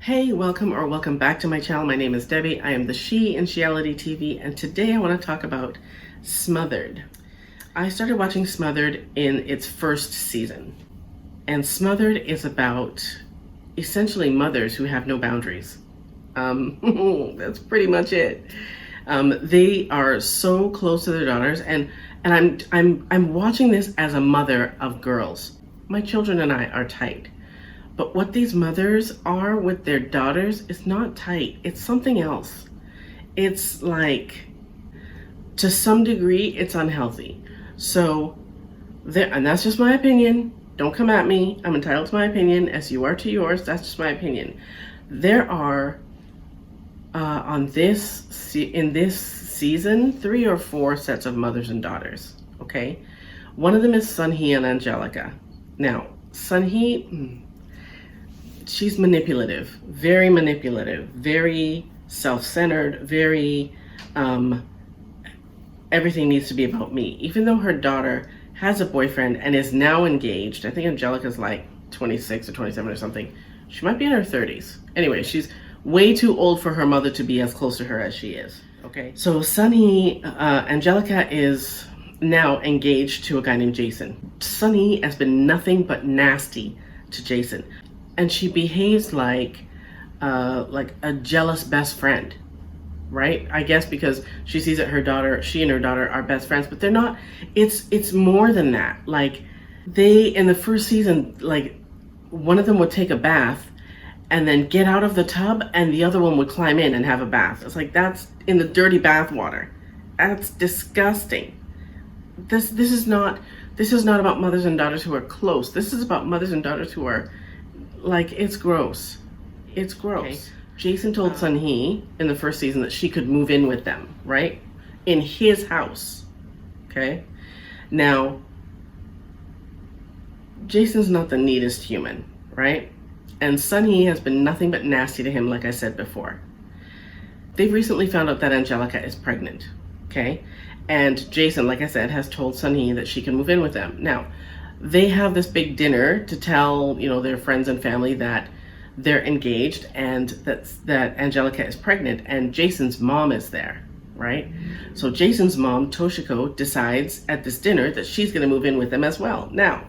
Hey, welcome back to my channel. My name is Debbie. I am the She in Sheality TV, and today I want to talk about Smothered. I started watching Smothered in its first season, and Smothered is about essentially mothers who have no boundaries. That's pretty much it. They are so close to their daughters, and I'm watching this as a mother of girls. My children and I are tight. But what these mothers are with their daughters is not tight. It's something else. It's like, to some degree, it's unhealthy. So, and that's just my opinion. Don't come at me. I'm entitled to my opinion, as you are to yours. That's just my opinion. There are, in this season, 3 or 4 sets of mothers and daughters, okay? One of them is Sunhe and Anjelica. Now, Sunhe, she's manipulative, very self-centered, very, everything needs to be about me. Even though her daughter has a boyfriend and is now engaged, I think Anjelica's like 26 or 27 or something. She might be in her 30s. Anyway, she's way too old for her mother to be as close to her as she is, okay? So Sunhe, Anjelica is now engaged to a guy named Jason. Sunhe has been nothing but nasty to Jason. And she behaves like a jealous best friend, right? I guess because she sees that she and her daughter are best friends, but they're not. It's more than that. Like, in the first season, like, one of them would take a bath and then get out of the tub, and the other one would climb in and have a bath. It's like, that's in the dirty bath water. That's disgusting. This is not about mothers and daughters who are close. This is about mothers and daughters who are, like, it's gross. It's gross. Okay. Jason told Sunhe in the first season that she could move in with them, right? In his house, okay? Now, Jason's not the neatest human, right? And Sunhe has been nothing but nasty to him, like I said before. They've recently found out that Anjelica is pregnant, okay? And Jason, like I said, has told Sunhe that she can move in with them. Now, they have this big dinner to tell, their friends and family that they're engaged and that Anjelica is pregnant, and Jason's mom is there, right? So Jason's mom, Toshiko, decides at this dinner that she's going to move in with them as well. Now,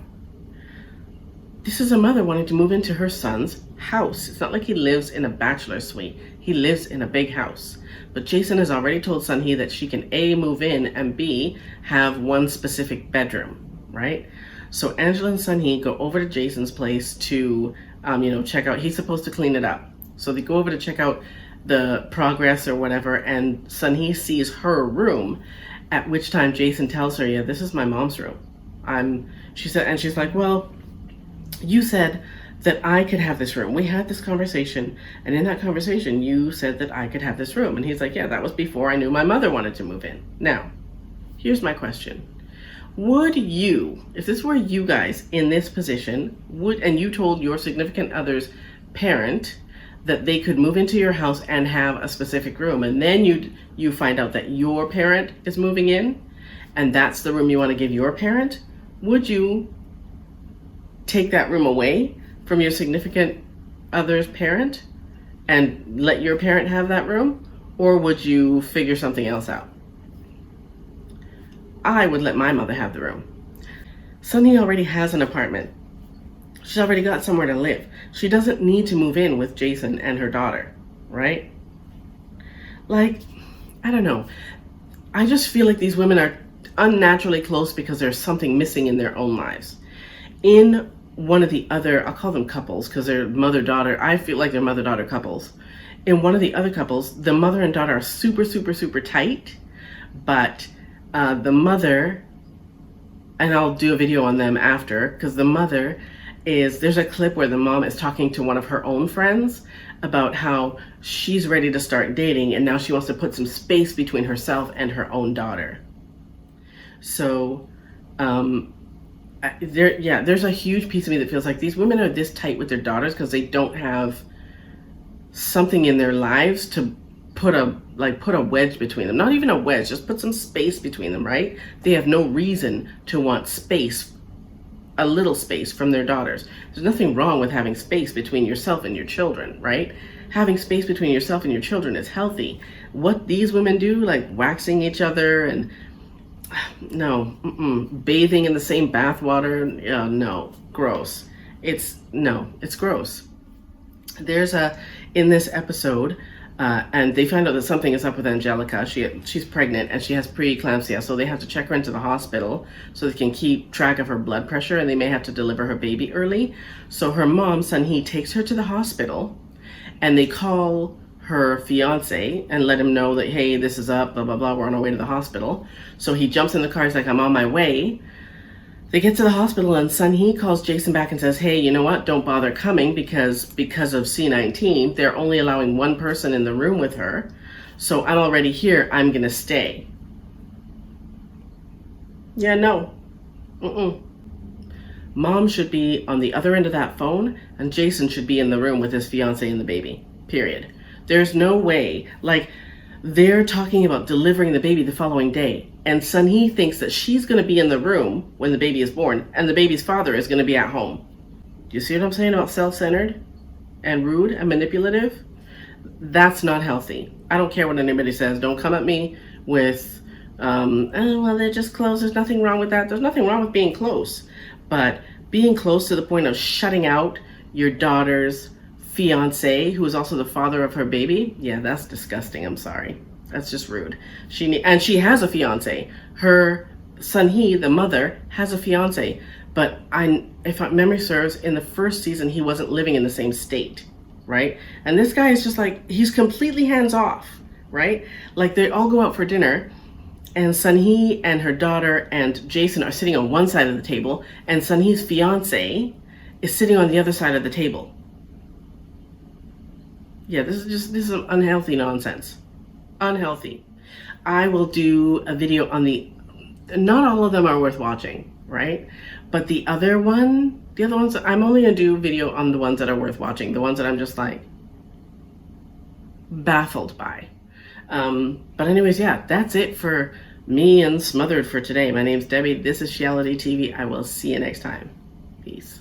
this is a mother wanting to move into her son's house. It's not like he lives in a bachelor suite. He lives in a big house. But Jason has already told Sunhe that she can A, move in, and B, have one specific bedroom, right? So Angela and Sunhe go over to Jason's place to, check out. He's supposed to clean it up. So they go over to check out the progress or whatever, and Sunhe sees her room, at which time Jason tells her, yeah, this is my mom's room. She's like, well, you said that I could have this room. We had this conversation, and in that conversation, you said that I could have this room. And he's like, yeah, that was before I knew my mother wanted to move in. Now, here's my question. Would you, if this were you guys in this position, and you told your significant other's parent that they could move into your house and have a specific room, and then you find out that your parent is moving in, and that's the room you want to give your parent, would you take that room away from your significant other's parent and let your parent have that room? Or would you figure something else out? I would let my mother have the room. Sunhe already has an apartment. She's already got somewhere to live. She doesn't need to move in with Jason and her daughter, right? Like, I don't know. I just feel like these women are unnaturally close because there's something missing in their own lives. In one of the other, I'll call them couples because they're mother-daughter. I feel like they're mother-daughter couples. In one of the other couples, the mother and daughter are super tight, but the mother, and I'll do a video on them after, because the mother there's a clip where the mom is talking to one of her own friends about how she's ready to start dating, and now she wants to put some space between herself and her own daughter. So, there's a huge piece of me that feels like these women are this tight with their daughters because they don't have something in their lives to put a wedge between them. Not even a wedge, just put some space between them, right? They have no reason to want space a little space from their daughters. There's nothing wrong with having space between yourself and your children, right? Having space between yourself and your children is healthy. What these women do, like waxing each other and no, bathing in the same bathwater, no, gross. It's gross. There's in this episode, and they find out that something is up with Anjelica. She's pregnant and she has preeclampsia, so they have to check her into the hospital so they can keep track of her blood pressure, and they may have to deliver her baby early. So her mom, Sunhe, takes her to the hospital, and they call her fiance and let him know that, hey, this is up, blah, blah, blah, we're on our way to the hospital. So he jumps in the car, he's like, I'm on my way. They get to the hospital and Sunhe calls Jason back and says, hey, you know what, don't bother coming because of C19, they're only allowing one person in the room with her. So I'm already here, I'm gonna stay. Yeah, no. Mom should be on the other end of that phone and Jason should be in the room with his fiance and the baby, period. There's no way, like, they're talking about delivering the baby the following day, and Sunhe thinks that she's going to be in the room when the baby is born, and the baby's father is going to be at home. Do you see what I'm saying about self-centered and rude and manipulative? That's not healthy. I don't care what anybody says. Don't come at me with, oh, well, they're just close. There's nothing wrong with that. There's nothing wrong with being close. But being close to the point of shutting out your daughter's fiance, who is also the father of her baby, yeah, that's disgusting. I'm sorry. That's just rude. She has a fiance. Her Sunhe, the mother, has a fiance. But if my memory serves, in the first season, he wasn't living in the same state, right? And this guy is just like, he's completely hands off, right? Like they all go out for dinner, and Sunhe and her daughter and Jason are sitting on one side of the table, and Sunhe's fiance is sitting on the other side of the table. Yeah, this is unhealthy nonsense. Unhealthy. I will do a video on not all of them are worth watching, right? But the other ones, I'm only gonna do a video on the ones that are worth watching, the ones that I'm just like baffled by. But anyways, yeah, that's it for me and Smothered for today. My name's Debbie. This is Sheality TV. I will see you next time. Peace.